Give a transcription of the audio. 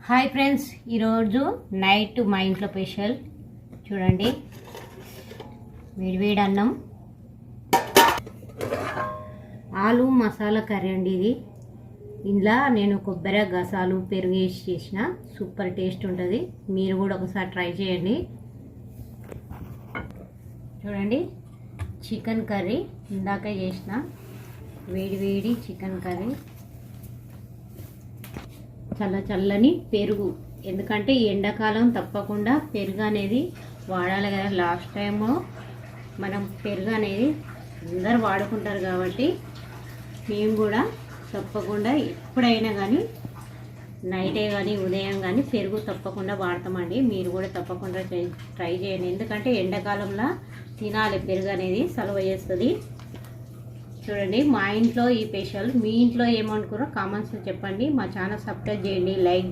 Hi friends, ఈరోజు night మా ఇంట్లో స్పెషల్ చూడండి. వేడివేడి అన్నం, ఆలు మసాలా కర్రీ అండి. ఇది ఇందులో నేను కొబ్బరి గసాలు పెరుగు వేసి చేసిన సూపర్ టేస్ట్ ఉంటుంది. మీరు కూడా ఒకసారి ట్రై చేయండి. చూడండి, చికెన్ కర్రీ ఇందాక చేసిన వేడి చికెన్ కర్రీ, చల్లని పెరుగు. ఎందుకంటే ఈ ఎండాకాలం తప్పకుండా పెరుగు అనేది వాడాలి కదా. లాస్ట్ టైము మనం పెరుగు అనేది అందరు వాడుకుంటారు కాబట్టి మేము కూడా తప్పకుండా ఎప్పుడైనా కానీ నైటే కానీ ఉదయం కానీ పెరుగు తప్పకుండా వాడతామండి. మీరు కూడా తప్పకుండా ట్రై చేయండి. ఎందుకంటే ఎండాకాలంలో తినాలి పెరుగు అనేది, సలవ చేస్తుంది. చూడండి, మా ఇంట్లో ఈ స్పెషల్. మీ ఇంట్లో ఏమనుకున్నారో కామెంట్స్లో చెప్పండి. మా ఛానల్ సబ్స్క్రైబ్ చేయండి, లైక్